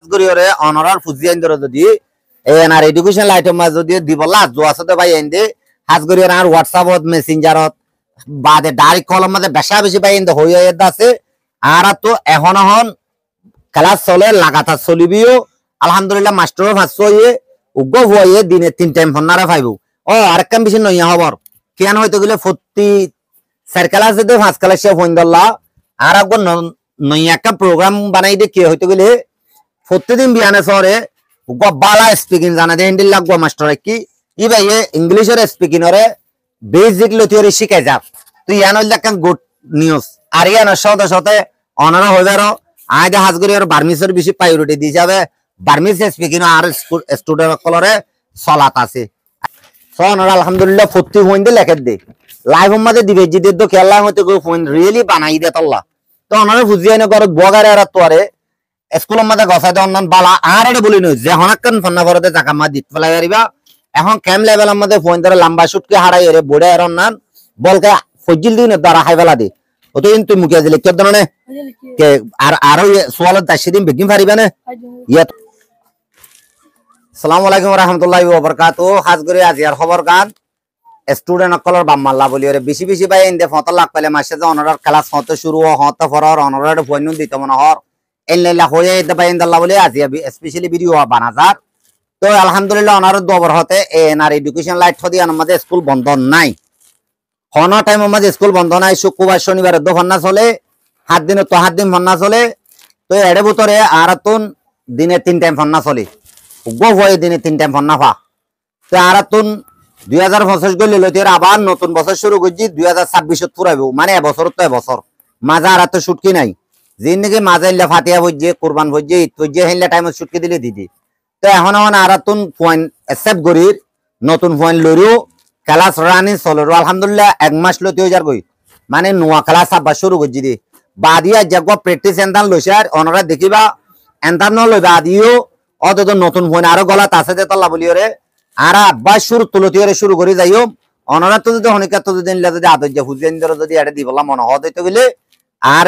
গরিয়রে অনারার Fuji আইন ধরে যদি এনার এডুকেশন লাইটের মাঝে যদি দিবলা জোয়াসতে ভাই আইন দে হাজ গরিয়র আর হোয়াটসঅ্যাপত মেসেঞ্জারত বাদে ডাইরেক্ট কলম মাঝে বেশা বেশি পাই আইন দে হই আছে আর তো এখন ক্লাস চলে লাগাতার চলিবিও আলহামদুলিল্লাহ মাস্টারও ভাসছো ইয়ে উগ্র হয়ে দিনে 3 টাইম ফোনারে পাইবো ও আরেকখান বেশি নইয়া খবর কেন হয়তো গেলে প্রতি 4 ক্লাস দিতে 5 ক্লাস সে ফোন দল্লা আর একবার নইয়া একটা প্রোগ্রাম বানাই দে কে হয়তো গেলে প্রতিদিন বিয়ানে সরে বালা স্পিকিং জানা দে হিন্দি লাগবো মাস্টার কি ই ভাই ইংলিশের স্পিকিং রে বেসিক থিওরি শিখাই যা তুই ইয়ান একটা গুড নিউজ আর ইয়ান সাথে সাথে অনারা হয়ে যারো আজ হাজগরি আর বার্মিসের বেশি প্রায়োরিটি দিয়ে যাবে বার্মিস স্পিকিং আর স্টুডেন্ট কলরে চলাত আছে সনারা আলহামদুলিল্লাহ ফুর্তি হইন দে লেখে দে লাইভ মধ্যে দিবে জিদের তো খেলা হইতে গো ফোন রিয়েলি বানাই দে তল্লা তো অনারা ফুজিয়াই না করে বগারে আর তোরে স্কুলের মধ্যে গছাই দে অন্যান বালা আর এটা বলি নই যে হনাক্কান ফন্না ভরতে জাকা মা দিত ফেলাই পারিবা এখন ক্যাম লেভেলের মধ্যে ফোন ধরে লম্বা শুটকে হারাই রে বড়ে আর অন্যান বলকে ফজিল দিন দ্বারা হাই ফেলা দে ও তো তুই মুখিয়া দিলে কেউ ধরনে কে আর আরো সোয়ালত দাসি দিন বেগিন পারিবা না ইয়া আসসালামু আলাইকুম ওয়া রাহমাতুল্লাহি ওয়া বারাকাতুহু হাজগরি আজিয়ার খবর গান স্টুডেন্ট কলর বাম্মাল্লা বলি রে বেশি বেশি ভাই ইনদে 4 লাখ পেলে মাসে যে অনারার ক্লাস হতে শুরু হতে ফরর অনারার ফোন দিতে মনে হর এল্লাহ হয়ে দে ভাই ইনদাল্লাহ বলি আজিয়া স্পেশালি ভিডিও বানাজার তো আলহামদুলিল্লাহ অনারার দবর হতে এনআর এডুকেশন লাইট হদি আমাদের স্কুল বন্ধ নাই কোন টাইম আমাদের স্কুল বন্ধ নাই শুক্রবার শনিবার দোফন্না চলে 7 দিন তো 7 দিন ফন্না চলে তো এড়ে ভিতরে আর তুন দিনে 3 টাইম ফন্না চলে গো হয়ে দিনে 3 টাইম ফন্না পা তো আর তুন 2025 গলে লইতে আবার নতুন বছর শুরু করছি 2026 পুরাইবো মানে এবছর তো এবছর মাজা আর তো ছুটকি নাই জিন্দেগি মাজাইল্লা ফাতিয়া বইজে কুরবান বইজে ঈদ বইজে হেল্লা টাইমে ছুটকি দিলে দিদি তো এখন আর তুন পয়েন্ট অ্যাকসেপ্ট করির নতুন পয়েন্ট লইরো ক্লাস রানিং চলরো আলহামদুলিল্লাহ 1 মাস লইতে হই যার গই মানে নোয়া ক্লাস আবার শুরু করছি দি বাদিয়া জাগো প্র্যাকটিস এন্দান লইছে আর অনরা দেখিবা এন্দান ন লইবা আদিও অত তো নতুন পয়েন্ট আরো গলাত আছে দে তল্লা বলিওরে আর আব্বা শুরু তুলতিরে শুরু করে যাইও অনরা তো যদি হনিকা তো যদি যদি আদর যে হুজেন ধরে যদি এটা দিবলা মনে হদ হইতে গেলে আর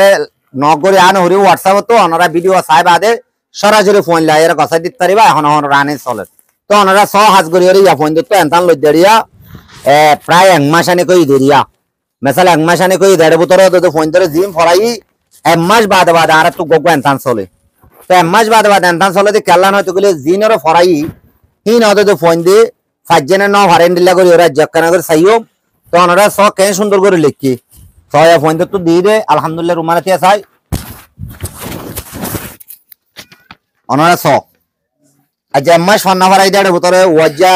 নগরে আন হরি হোয়াটসঅ্যাপ তো অনরা ভিডিও চাই বাদে সরাসরি ফোন লাই এর গছাই দিতে পারিবা এখন রানে চলে তো অনরা 6 হাজ করি ইয়া ফোন দিতে এনতান লই দেরিয়া প্রায় 1 মাস আনে কই দেরিয়া মেসাল 1 মাস আনে কই দেড় বছর তো ফোন ধরে জিম ফরাই 1 মাস বাদে বাদে আর তো গগো এনতান চলে তো 1 মাস বাদে বাদে এনতান চলে দি কেলান হইতে গেলে জিনর ফরাই হিন হতে তো ফোন দি ফাজজনে ন হারেন দিলা করি ওরা জক্কানা করে চাইও তো ওনারা সব কে সুন্দর করে লিখি ছয় ফোন তো দিয়ে দে আলহামদুলিল্লাহ রুমানাতে চাই ওনারা সব আজ মাস ফন্না ভরাই দেড় ভিতরে ওয়াজা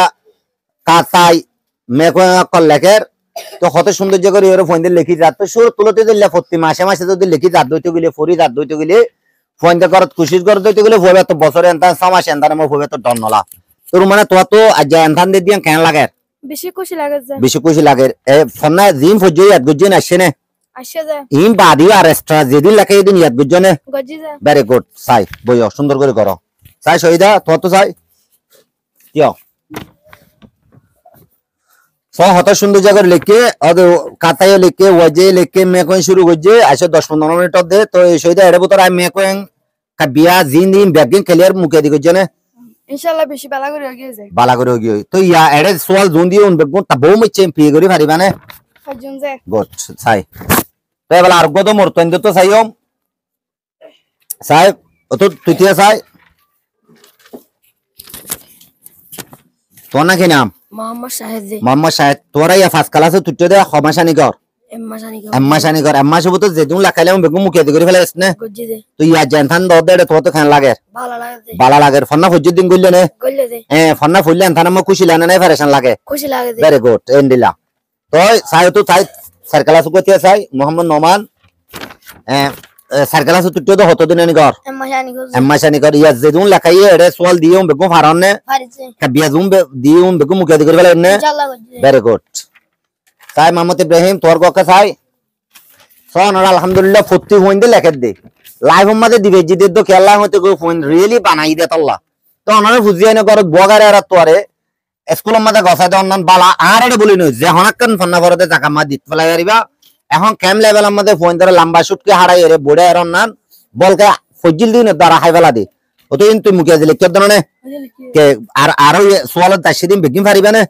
কাতাই মেকো কল লেখের তো কত সৌন্দর্য করে ওরা ফোন দিয়ে লিখি যাত তো শুরু তুলতে দিলে প্রতি মাসে মাসে যদি লিখি যাত দইতে গেলে ফরি যাত দইতে গেলে ফোন দিয়ে করত খুশি করে দইতে গেলে ভবে তো বছরে এনতা 6 মাস এনতা মো ভবে তো ডনলা তোর মানে তো আজ এনতান দে দিয়ান কেন লাগে বেশি খুশি লাগে এ ফন্না জিম ফজই ইয়াদ গুজে না আসে যায় ইম বাদি আর এক্সট্রা যেদিন লাগে এদিন ইয়াদ গুজে না গজি যায় ভেরি গুড সাই বইও সুন্দর করে করো সাই সইদা তো চাই কিও সব হত সুন্দর জায়গা লিখে কাতায় লিখে ওয়াজে লিখে মেকোন শুরু করছে আসে 10-15 মিনিট দে তো এই সইদা এর ভিতর আমি মেকোন বিয়া জিন দিন ব্যাগিং ক্লিয়ার মুকে দি গজনে ইনশাআল্লাহ বেশি বালা করে হয়ে যায় বালা করে হয়ে গই তো ইয়া এড়ে সোয়াল জোন দিও বেগুন তা বহু মিছে পি করি পারিবা না হজুন যায় গুড সাই তো এবার আর গদ মোর তো চাইও সাহেব ও তো তুইয়া চাই তোর না কি নাম মোহাম্মদ শাহেদ তোরা ইয়া ফার্স্ট ক্লাসে তুইতে দে খমাশানি কর এম্মাশানি কর এম্মাশ তো যেদুন লাগাইলাম বেগু মুকে দি করে ফেলাইছ না তো ইয়া জানথান দে তো তো খান লাগে ভালো লাগে ফন্না ফজ্জুদ দিন গইলে নে ফন্না ফুললে এনথান মো খুশি লাগে না ফেরেশন লাগে ভেরি গুড এন্ডিলা তো সাই তো চাই সার্কেলাস কইতে চাই মোহাম্মদ নোমান সার্কেলাস তুইতে তো হতো দিন নি কর এম্মাশানি কর ইয়া যেদুন লাগাই এড়ে সোয়াল দিও বেগু ফারন নে কাবিয়া জুম দিও বেগু মুকে দি করে ফেলাই নে ভেরি গুড তাই মোহাম্মদ ইব্রাহিম তোর গকে চাই সোনার আলহামদুলিল্লাহ ফুর্তি হইন দে লেখে দে লাইভ মধ্যে দিবে জিদের তো খেলা হইতে গো ফোন রিয়েলি বানাই দে তল্লা তো ওনারে ফুজিয়াই না করে বগারে আর তোরে স্কুলের মধ্যে গছাই দে অন্যান বালা আর এটা বলি নই যে হনাক্কান ফন্না ভরতে জাকা মা দিত ফেলাই পারিবা এখন ক্যাম লেভেলের মধ্যে ফোন ধরে লম্বা শুটকে হারাই রে বড়ে আর অন্যান বলকে ফজিল দিন দ্বারা হাই ফেলা দি ও তো ইন তুই মুখিয়া দিলে কি ধরনে কে আর আরো সোয়ালত দাসি দিন বেগিন পারিবা না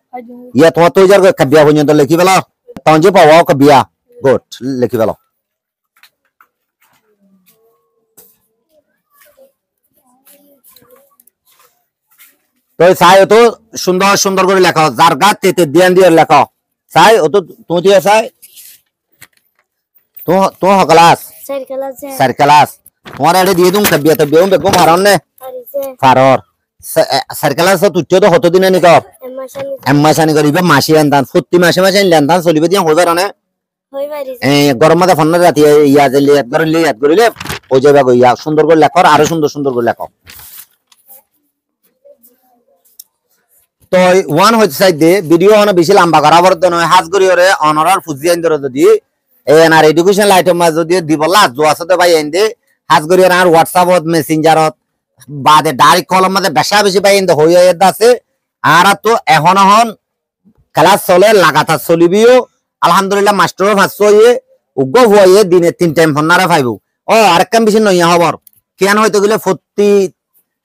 ইয়া তোমার তো যার কাবিয়া পর্যন্ত লিখি ফেলো তখন যে পাওয়া কাবিয়া গুড লিখি ফেলো তো চাই তো সুন্দর সুন্দর করে লেখো যার গা তেতে ধ্যান দিয়ে লেখো চাই ও তো তুমি দিয়ে চাই তো ক্লাস স্যার ক্লাস তোমার এটা দিয়ে দুম কাবিয়া তো বেগম বেগম হারন নে ফারর স্যার ক্লাস তো তুই তো কত দিনে নিক এম্মাসানি করিবে মাসি আনতান প্রতি মাসে মাসে লেনতান চলিবে দিয়া হইবার না গরম মাথা ফোন রাতি ইয়া যে লিয়াত করিলে ও যাবে ইয়া সুন্দর করে লেখো আরো সুন্দর সুন্দর করে লেখো তো ওয়ান হইতে চাই দে ভিডিও হন বেশি লম্বা করা বর্তন হাজ করি ওরে অনারার ফুজি আইন ধরে যদি এনার এডুকেশন আইটেম মাঝ যদি দিবলা জো আছে তো ভাই আইন দে হাজ করি আর হোয়াটসঅ্যাপত মেসেঞ্জারত বাদে ডাইরেক্ট কলম মাঝে বেশা বেশি পাই আইন হই আছে আর তো এখন ক্লাস চলে লাগাতার চলিবিও আলহামদুলিল্লাহ মাস্টারও ভাবছো ইয়ে উগ্র হয়ে দিনে 3 টাইম ফোন নারে পাইবো ও আরেকটা বেশি নইয়া খবর কেন হয়তো গেলে প্রতি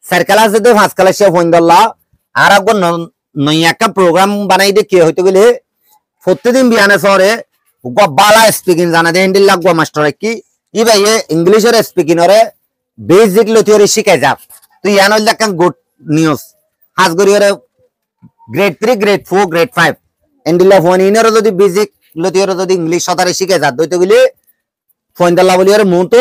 চার ক্লাস যদি 5 ক্লাসে ফোন ধরলা আর একবার নইয়া একটা প্রোগ্রাম বানাই দিয়ে কে হইতো গেলে প্রতিদিন বিয়ানে শহরে বালা স্পিকিং জানা দেয় হিন্দি লাগবো মাস্টার কি ই ভাই ইংলিশের স্পিকিং ওরে বেসিক লতিওরে শিখাই যাক তুই ইয়ান হইলে একটা গুড নিউজ হাজ করি ওরে গ্রেড 3 গ্রেড 4 গ্রেড 5 এন্ডিলা ফোন ইনের যদি বেসিক লতিওরে যদি ইংলিশ সতারে শিখাই যাক দইতো গেলে ফোন দাল্লা বলি ওরে মন তো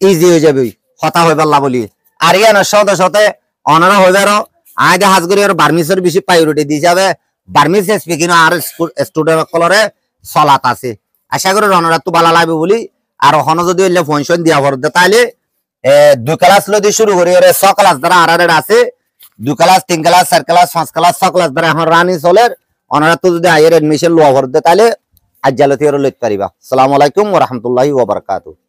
ইজি হয়ে যাবে হতা হইবাল্লা বলি আর ইয়ান সতে সতে অনারা হইবারও আগে হাজ করি আর বার্মিসের বেশি প্রায়োরিটি দিয়ে যাবে বার্মিস স্পিকিং আর স্টুডেন্ট কলরে চলাত আছে আশা করি রনরা তো ভালো লাগবে বলি আর হন যদি হইলে ফোন দিয়া ভরতে তাহলে 2 ক্লাস লদি শুরু করি ওরে 6 ক্লাস দ্বারা আর আছে 2 class 3 class 4 class 5 class 6 class দ্বারা এখন রানি চলের অনারা তো যদি হায়ার এডমিশন লওয়া ভরতে তাহলে আজ জালতি ওরে লইতে পারিবা আসসালামু আলাইকুম ওয়া রাহমাতুল্লাহি ওয়া বারাকাতুহু